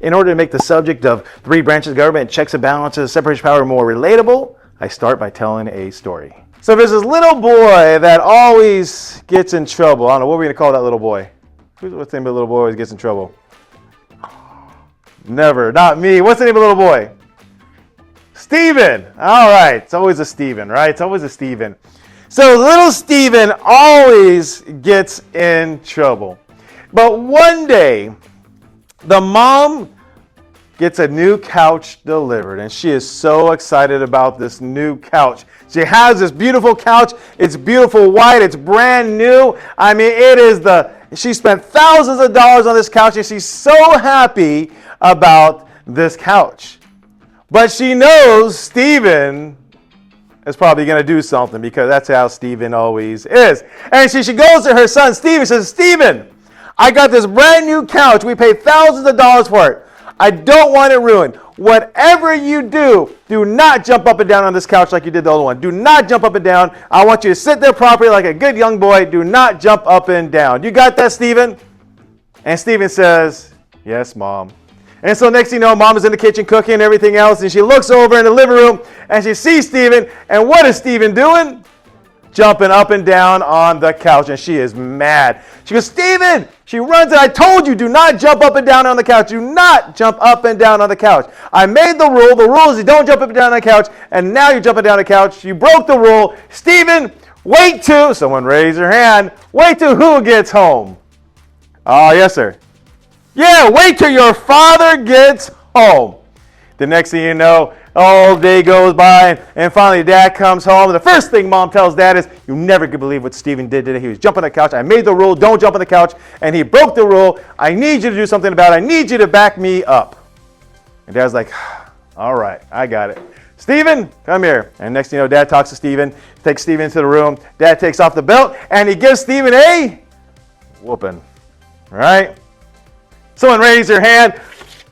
In order to make the subject of 3 branches of government, checks and balances, separation of power more relatable, I start by telling a story. So there's this little boy that always gets in trouble. I don't know, what are we going to call that little boy? What's the name of the little boy who always gets in trouble? Never, not me. What's the name of the little boy? Steven. All right, it's always a Steven, right? It's always a Steven. So little Steven always gets in trouble. But one day, the mom gets a new couch delivered, and she is so excited about this new couch. She has this beautiful couch. It's beautiful white. It's brand new. I mean, she spent thousands of dollars on this couch, and she's so happy about this couch. But she knows Steven is probably going to do something, because that's how Steven always is. And she goes to her son, Steven, says, Steven, I got this brand new couch. We paid thousands of dollars for it. I don't want it ruined. Whatever you do, do not jump up and down on this couch like you did the other one. Do not jump up and down. I want you to sit there properly like a good young boy. Do not jump up and down. You got that, Steven? And Steven says, yes, Mom. And so next thing you know, Mom is in the kitchen cooking and everything else, and she looks over in the living room and she sees Steven, and what is Steven doing? Jumping up and down on the couch, and she is mad. She goes, Steven! She runs, and I told you, do not jump up and down on the couch. Do not jump up and down on the couch. I made the rule. The rule is you don't jump up and down on the couch, and now you're jumping down the couch. You broke the rule. Steven, wait till, someone raise their hand, wait till who gets home? Oh, yes, sir. Yeah, wait till your father gets home. The next thing you know, all day goes by, and finally Dad comes home. And the first thing Mom tells Dad is, you never could believe what Steven did today. He was jumping on the couch. I made the rule, don't jump on the couch, and he broke the rule. I need you to do something about it. I need you to back me up. And Dad's like, all right, I got it. Steven, come here. And next thing you know, Dad talks to Steven, takes Steven into the room. Dad takes off the belt, and he gives Steven a whooping. All right? Someone raise their hand.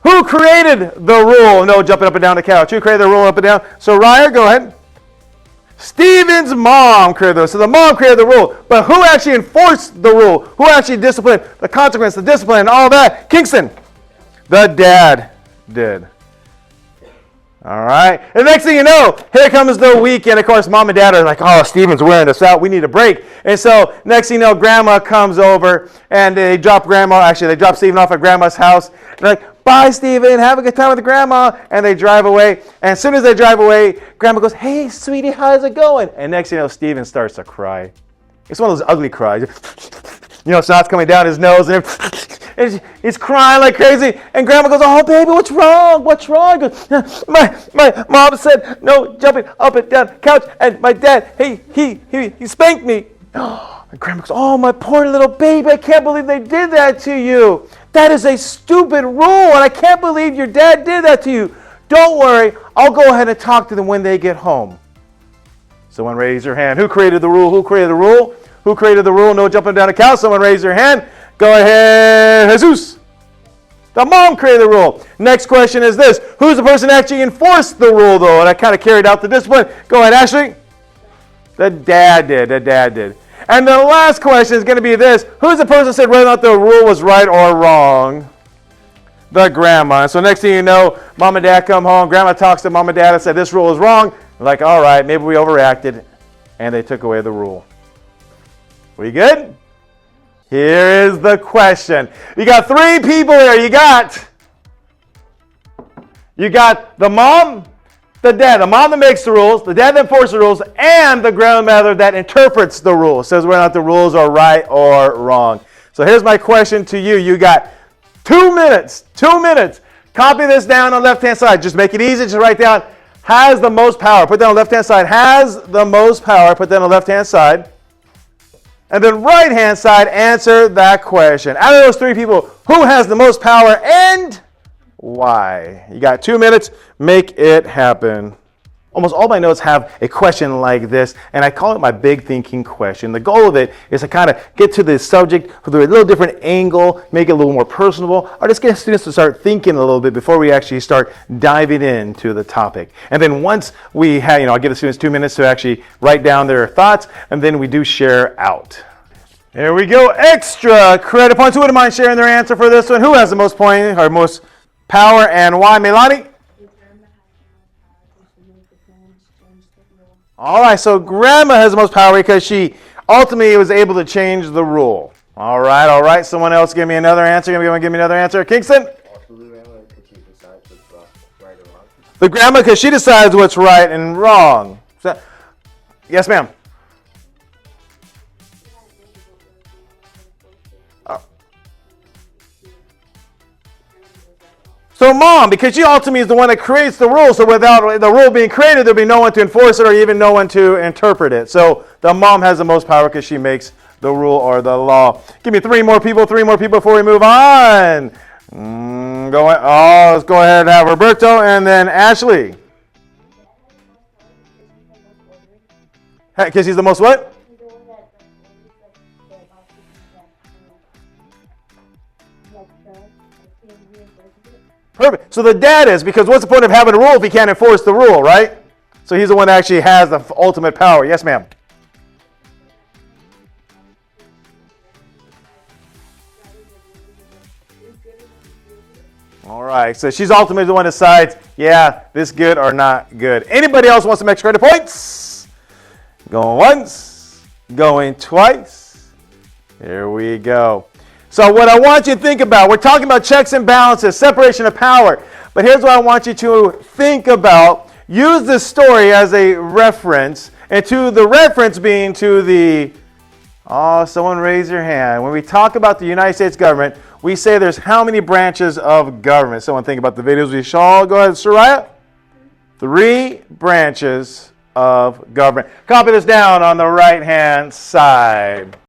Who created the rule? No jumping up and down the couch. Who created the rule up and down? So Ryer, go ahead. Steven's mom created the rule. So the mom created the rule. But who actually enforced the rule? Who actually disciplined? The consequence, the discipline, and all that? Kingston. The dad did. All right. And next thing you know, here comes the weekend. Of course, Mom and Dad are like, oh, Steven's wearing us out. We need a break. And so next thing you know, Grandma comes over, and they drop Steven off at Grandma's house. They're like, bye, Steven. Have a good time with Grandma. And they drive away. And as soon as they drive away, Grandma goes, hey, sweetie, how's it going? And next thing you know, Steven starts to cry. It's one of those ugly cries. You know, snot's coming down his nose, and he's crying like crazy. And Grandma goes, oh, baby, what's wrong? What's wrong? Goes, my mom said no jumping up and down the couch, and my dad, he spanked me. And Grandma goes, oh, my poor little baby, I can't believe they did that to you. That is a stupid rule, and I can't believe your dad did that to you. Don't worry, I'll go ahead and talk to them when they get home. Someone raise your hand. Who created the rule? Who created the rule? Who created the rule? No jumping down the couch. Someone raise their hand. Go ahead, Jesus. The mom created the rule. Next question is this. Who's the person that actually enforced the rule, though? And I kind of carried out the discipline. Go ahead, Ashley. The dad did. The dad did. And the last question is going to be this. Who's the person that said whether or not the rule was right or wrong? The grandma. So next thing you know, Mom and Dad come home. Grandma talks to Mom and Dad and said, this rule is wrong. They're like, all right, maybe we overreacted. And they took away the rule. We good? Here is the question. You got 3 people here. You got the mom, the dad. The mom that makes the rules, the dad that enforces the rules, and the grandmother that interprets the rules. Says whether or not the rules are right or wrong. So here's my question to you. You got 2 minutes. 2 minutes. Copy this down on the left-hand side. Just make it easy. Just write down, has the most power. Put that on the left-hand side. Has the most power. Put that on the left-hand side. And then right-hand side, answer that question. Out of those 3 people, who has the most power and why? You got 2 minutes. Make it happen. Almost all my notes have a question like this, and I call it my big thinking question. The goal of it is to kind of get to the subject with a little different angle, make it a little more personable, or just get students to start thinking a little bit before we actually start diving into the topic. And then once we have, I give the students 2 minutes to actually write down their thoughts, and then we do share out. Here we go. Extra credit points. Who wouldn't mind sharing their answer for this one? Who has the most points or most power and why, Melanie? All right, so grandma has the most power because she ultimately was able to change the rule. All right. Someone else give me another answer. Give me another answer. Kingston? The grandma because she decides what's right and wrong. Yes, ma'am. So mom, because she ultimately is the one that creates the rule, so without the rule being created, there'll be no one to enforce it or even no one to interpret it. So the mom has the most power because she makes the rule or the law. Give me three more people before we move on. Let's go ahead and have Roberto and then Ashley. Because he's the most what? Perfect. So the dad is, because what's the point of having a rule if he can't enforce the rule, right? So he's the one that actually has the ultimate power. Yes, ma'am. All right. So she's ultimately the one that decides, yeah, this good or not good. Anybody else wants some extra credit points? Going once, going twice. Here we go. So what I want you to think about, we're talking about checks and balances, separation of power. But here's what I want you to think about. Use this story as a reference, and to the reference being to the, someone raise your hand. When we talk about the United States government, we say there's how many branches of government? Someone think about the videos we saw. Go ahead, Soraya. 3 branches of government. Copy this down on the right-hand side.